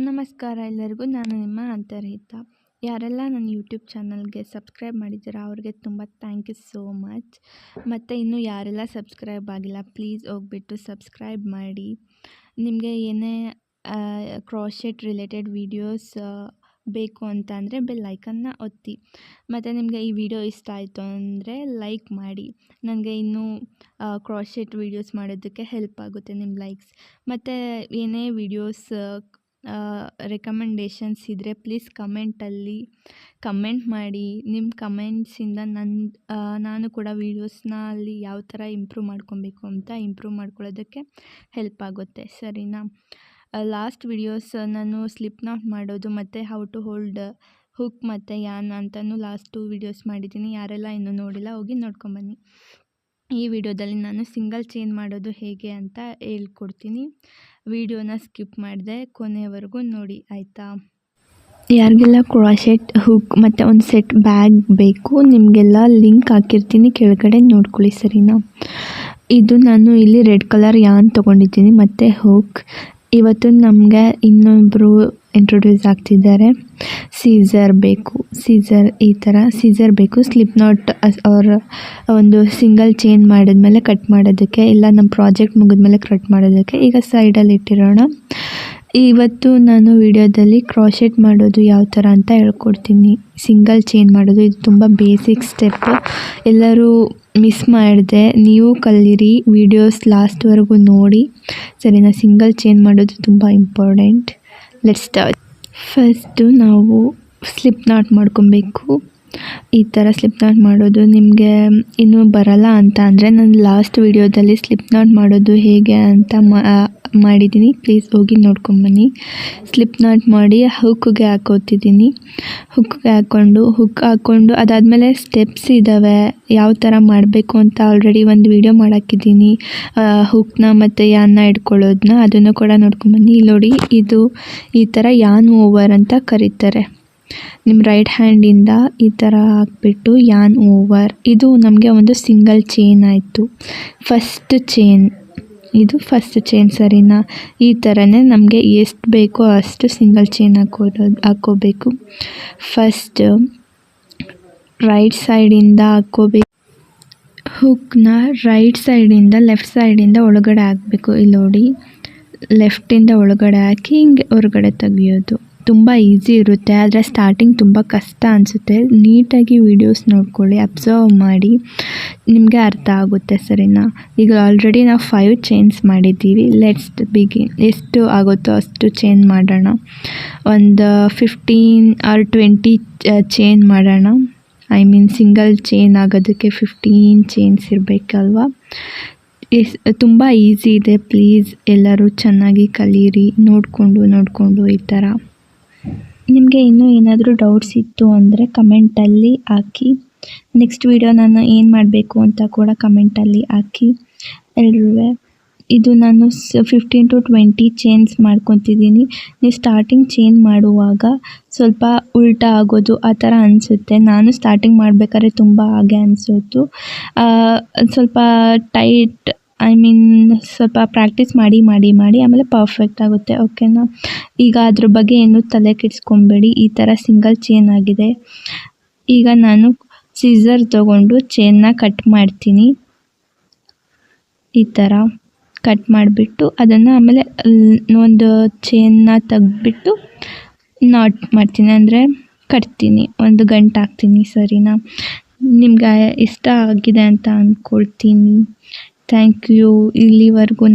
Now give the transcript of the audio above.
ನಮಸ್ಕಾರ ಎಲ್ಲರಿಗೂ. ನಾನು ನಿಮ್ಮ ಅಂತರ್ಹಿತ. ಯಾರೆಲ್ಲ ನನ್ನ ಯೂಟ್ಯೂಬ್ ಚಾನಲ್ಗೆ ಸಬ್ಸ್ಕ್ರೈಬ್ ಮಾಡಿದ್ದೀರಾ ಅವ್ರಿಗೆ ತುಂಬ ಥ್ಯಾಂಕ್ ಯು ಸೋ ಮಚ್. ಮತ್ತು ಇನ್ನೂ ಯಾರೆಲ್ಲ ಸಬ್ಸ್ಕ್ರೈಬ್ ಆಗಿಲ್ಲ ಪ್ಲೀಸ್ ಹೋಗ್ಬಿಟ್ಟು ಸಬ್ಸ್ಕ್ರೈಬ್ ಮಾಡಿ. ನಿಮಗೆ ಏನೇ ಕ್ರಾಶೆಟ್ ರಿಲೇಟೆಡ್ ವೀಡಿಯೋಸ್ ಬೇಕು ಅಂತ ಅಂದರೆ ಬೆಲ್ ಐಕನ್ನ ಒತ್ತಿ. ಮತ್ತು ನಿಮಗೆ ಈ ವಿಡಿಯೋ ಇಷ್ಟ ಆಯಿತು ಅಂದರೆ ಲೈಕ್ ಮಾಡಿ. ನನಗೆ ಇನ್ನೂ ಕ್ರಾಶೆಟ್ ವೀಡಿಯೋಸ್ ಮಾಡೋದಕ್ಕೆ ಹೆಲ್ಪ್ ಆಗುತ್ತೆ ನಿಮ್ಮ ಲೈಕ್ಸ್. ಮತ್ತು ಏನೇ ವೀಡಿಯೋಸ್ ರೆಕಮೆಂಡೇಷನ್ಸ್ ಇದ್ದರೆ ಪ್ಲೀಸ್ ಕಮೆಂಟಲ್ಲಿ ಕಮೆಂಟ್ ಮಾಡಿ. ನಿಮ್ಮ ಕಮೆಂಟ್ಸಿಂದ ನಾನು ಕೂಡ ವೀಡಿಯೋಸ್ನ ಅಲ್ಲಿ ಯಾವ ಥರ ಇಂಪ್ರೂವ್ ಮಾಡ್ಕೊಬೇಕು ಅಂತ ಇಂಪ್ರೂವ್ ಮಾಡ್ಕೊಳ್ಳೋದಕ್ಕೆ ಹೆಲ್ಪ್ ಆಗುತ್ತೆ, ಸರಿನಾ? ಲಾಸ್ಟ್ ವೀಡಿಯೋಸ್ ನಾನು ಸ್ಲಿಪ್ ನಾಟ್ ಮಾಡೋದು ಮತ್ತು ಹೌ ಟು ಹೋಲ್ಡ್ ಹುಕ್ ಮತ್ತು ಯಾನ್ ಅಂತಲೂ ಲಾಸ್ಟ್ 2 ವೀಡಿಯೋಸ್ ಮಾಡಿದ್ದೀನಿ. ಯಾರೆಲ್ಲ ಇನ್ನೂ ನೋಡಿಲ್ಲ ಹೋಗಿ ನೋಡ್ಕೊಂಬನ್ನಿ. ಈ ವಿಡಿಯೋದಲ್ಲಿ ನಾನು ಸಿಂಗಲ್ ಚೈನ್ ಮಾಡೋದು ಹೇಗೆ ಅಂತ ಹೇಳ್ಕೊಡ್ತೀನಿ. ವಿಡಿಯೋನ ಸ್ಕಿಪ್ ಮಾಡಿದೆ ಕೊನೆಯವರೆಗೂ ನೋಡಿ, ಆಯಿತಾ? ಯಾರಿಗೆಲ್ಲ ಕ್ರಾಶೆಟ್ ಹುಕ್ ಮತ್ತು ಒಂದು ಸೆಟ್ ಬ್ಯಾಗ್ ಬೇಕು ನಿಮಗೆಲ್ಲ ಲಿಂಕ್ ಹಾಕಿರ್ತೀನಿ, ಕೆಳಗಡೆ ನೋಡ್ಕೊಳ್ಳಿ, ಸರಿನಾ? ಇದು ನಾನು ಇಲ್ಲಿ ರೆಡ್ ಕಲರ್ ಯಾನ್ ತೊಗೊಂಡಿದ್ದೀನಿ ಮತ್ತು ಹುಕ್. ಇವತ್ತು ನಮಗೆ ಇನ್ನೊಬ್ಬರು ಇಂಟ್ರೊಡ್ಯೂಸ್ ಆಗ್ತಿದ್ದಾರೆ. ಸೀಸರ್ ಬೇಕು, ಈ ಥರ ಸೀಸರ್ ಬೇಕು ಸ್ಲಿಪ್ ನಾಟ್ ಅವ್ರ ಒಂದು ಸಿಂಗಲ್ ಚೈನ್ ಮಾಡಿದ್ಮೇಲೆ ಕಟ್ ಮಾಡೋದಕ್ಕೆ, ಇಲ್ಲ ನಮ್ಮ ಪ್ರಾಜೆಕ್ಟ್ ಮುಗಿದ್ಮೇಲೆ ಕಟ್ ಮಾಡೋದಕ್ಕೆ. ಈಗ ಸೈಡಲ್ಲಿ ಇಟ್ಟಿರೋಣ. ಇವತ್ತು ನಾನು ವಿಡಿಯೋದಲ್ಲಿ ಕ್ರಾಶೆಟ್ ಮಾಡೋದು ಯಾವ ಥರ ಅಂತ ಹೇಳ್ಕೊಡ್ತೀನಿ. ಸಿಂಗಲ್ ಚೈನ್ ಮಾಡೋದು ಇದು ತುಂಬ ಬೇಸಿಕ್ ಸ್ಟೆಪ್, ಎಲ್ಲರೂ ಮಿಸ್ ಮಾಡಿದೆ. ನೀವು ಕಲೀರಿ, ವಿಡಿಯೋಸ್ ಲಾಸ್ಟ್ವರೆಗೂ ನೋಡಿ, ಸರಿನಾ? ಸಿಂಗಲ್ ಚೈನ್ ಮಾಡೋದು ತುಂಬ ಇಂಪಾರ್ಟೆಂಟ್. Let's start. ಫಸ್ಟು ನಾವು ಸ್ಲಿಪ್ ನಾಟ್ ಮಾಡ್ಕೊಬೇಕು. ಈ ಥರ ಸ್ಲಿಪ್ ನಾಟ್ ಮಾಡೋದು ನಿಮಗೆ ಇನ್ನೂ ಬರಲ್ಲ ಅಂತ ಅಂದರೆ ನಾನು ಲಾಸ್ಟ್ ವಿಡಿಯೋದಲ್ಲಿ ಸ್ಲಿಪ್ ನಾಟ್ ಮಾಡೋದು ಹೇಗೆ ಅಂತ ಮಾಡಿದ್ದೀನಿ, ಪ್ಲೀಸ್ ಹೋಗಿ ನೋಡ್ಕೊಂಬನ್ನಿ. ಸ್ಲಿಪ್ ನಾಟ್ ಮಾಡಿ ಹುಕ್ಗೆ ಹಾಕೋತಿದ್ದೀನಿ. ಹುಕ್ಗೆ ಹಾಕ್ಕೊಂಡು ಅದಾದಮೇಲೆ ಸ್ಟೆಪ್ಸ್ ಇದ್ದಾವೆ ಯಾವ ಥರ ಮಾಡಬೇಕು ಅಂತ ಆಲ್ರೆಡಿ ಒಂದು ವಿಡಿಯೋ ಮಾಡಾಕಿದ್ದೀನಿ. ಹುಕ್ನ ಮತ್ತು ಯಾನ್ನ ಇಟ್ಕೊಳ್ಳೋದನ್ನ ಅದನ್ನು ಕೂಡ ನೋಡ್ಕೊಂಬನ್ನಿ. ಇಲ್ಲಿ ನೋಡಿ, ಇದು ಈ ಥರ ಯಾನ್ ಓವರ್ ಅಂತ ಕರೀತಾರೆ. ನಿಮ್ಮ ರೈಟ್ ಹ್ಯಾಂಡಿಂದ ಈ ಥರ ಹಾಕ್ಬಿಟ್ಟು ಯಾನ್ ಓವರ್. ಇದು ನಮಗೆ ಒಂದು ಸಿಂಗಲ್ ಚೈನ್ ಆಯಿತು, ಫಸ್ಟ್ ಚೈನ್. ಇದು ಫಸ್ಟ್ ಚೈನ್, ಸರಿನಾ? ಈ ಥರನೇ ನಮಗೆ ಎಷ್ಟು ಬೇಕೋ ಅಷ್ಟು ಸಿಂಗಲ್ ಚೈನ್ ಹಾಕ್ಕೋಬೇಕು. ಫಸ್ಟ್ ರೈಟ್ ಸೈಡಿಂದ ಹಾಕ್ಕೋಬೇಕು. ಹುಕ್ನ ರೈಟ್ ಸೈಡಿಂದ ಲೆಫ್ಟ್ ಸೈಡಿಂದ ಒಳಗಡೆ ಹಾಕಬೇಕು. ಇಲ್ಲಿ ನೋಡಿ, ಲೆಫ್ಟಿಂದ ಒಳಗಡೆ ಹಾಕಿ ಹಿಂಗೆ ಹೊರಗಡೆ ತೆಗಿಯೋದು. ತುಂಬ ಈಸಿ ಇರುತ್ತೆ, ಆದರೆ ಸ್ಟಾರ್ಟಿಂಗ್ ತುಂಬ ಕಷ್ಟ ಅನಿಸುತ್ತೆ. ನೀಟಾಗಿ ವೀಡಿಯೋಸ್ ನೋಡ್ಕೊಳ್ಳಿ, ಅಬ್ಸರ್ವ್ ಮಾಡಿ, ನಿಮಗೆ ಅರ್ಥ ಆಗುತ್ತೆ, ಸರಿನಾ? ಈಗ ಆಲ್ರೆಡಿ ನಾವು 5 ಚೈನ್ಸ್ ಮಾಡಿದ್ದೀವಿ. Let's begin. ಎಷ್ಟು ಆಗುತ್ತೋ ಅಷ್ಟು ಚೈನ್ ಮಾಡೋಣ. ಒಂದು 15 or 20 ಚೈನ್ ಮಾಡೋಣ. ಸಿಂಗಲ್ ಚೈನ್ ಆಗೋದಕ್ಕೆ 15 ಚೈನ್ಸ್ ಇರಬೇಕಲ್ವ? ತುಂಬ ಈಸಿ ಇದೆ, ಪ್ಲೀಸ್ ಎಲ್ಲರೂ ಚೆನ್ನಾಗಿ ಕಲೀರಿ, ನೋಡಿಕೊಂಡು ಈ ಥರ. ನಿಮಗೆ ಇನ್ನೂ ಏನಾದರೂ ಡೌಟ್ಸ್ ಇತ್ತು ಅಂದರೆ ಕಮೆಂಟಲ್ಲಿ ಹಾಕಿ. ನೆಕ್ಸ್ಟ್ ವಿಡಿಯೋ ನಾನು ಏನು ಮಾಡಬೇಕು ಅಂತ ಕೂಡ ಕಮೆಂಟಲ್ಲಿ ಹಾಕಿ ಎಲ್ಲರೂ. ಇದು ನಾನು 15 to 20 ಚೈನ್ಸ್ ಮಾಡ್ಕೊತಿದ್ದೀನಿ. ನೀವು ಸ್ಟಾರ್ಟಿಂಗ್ ಚೈನ್ ಮಾಡುವಾಗ ಸ್ವಲ್ಪ ಉಲ್ಟಾ ಆಗೋದು ಆ ಥರ ಅನಿಸುತ್ತೆ. ನಾನು ಸ್ಟಾರ್ಟಿಂಗ್ ಮಾಡಬೇಕಾದ್ರೆ ತುಂಬ ಹಾಗೆ ಅನಿಸೋದು. ಸ್ವಲ್ಪ ಟೈಟ್ ಸ್ವಲ್ಪ ಪ್ರಾಕ್ಟೀಸ್ ಮಾಡಿ ಆಮೇಲೆ ಪರ್ಫೆಕ್ಟ್ ಆಗುತ್ತೆ, ಓಕೆನಾ? ಈಗ ಅದ್ರ ಬಗ್ಗೆ ಏನೂ ತಲೆ ಕೆಡಿಸ್ಕೊಬೇಡಿ. ಈ ಥರ ಸಿಂಗಲ್ ಚೈನ್ ಆಗಿದೆ. ಈಗ ನಾನು ಸೀಸರ್ ತೊಗೊಂಡು ಚೈನ್ನ ಕಟ್ ಮಾಡ್ತೀನಿ. ಈ ಥರ ಕಟ್ ಮಾಡಿಬಿಟ್ಟು ಅದನ್ನು ಆಮೇಲೆ ಒಂದು ಚೈನ್ನ ತೆಗ್ದುಬಿಟ್ಟು ನಾಟ್ ಮಾಡ್ತೀನಿ, ಅಂದರೆ ಕಟ್ತೀನಿ, ಒಂದು ಗಂಟು ಹಾಕ್ತೀನಿ, ಸರಿನಾ? ನಿಮ್ಗೆ ಇಷ್ಟ ಆಗಿದೆ ಅಂತ ಅಂದ್ಕೊಳ್ತೀನಿ. Thank you. ಇಲ್ಲಿವರೆಗೂ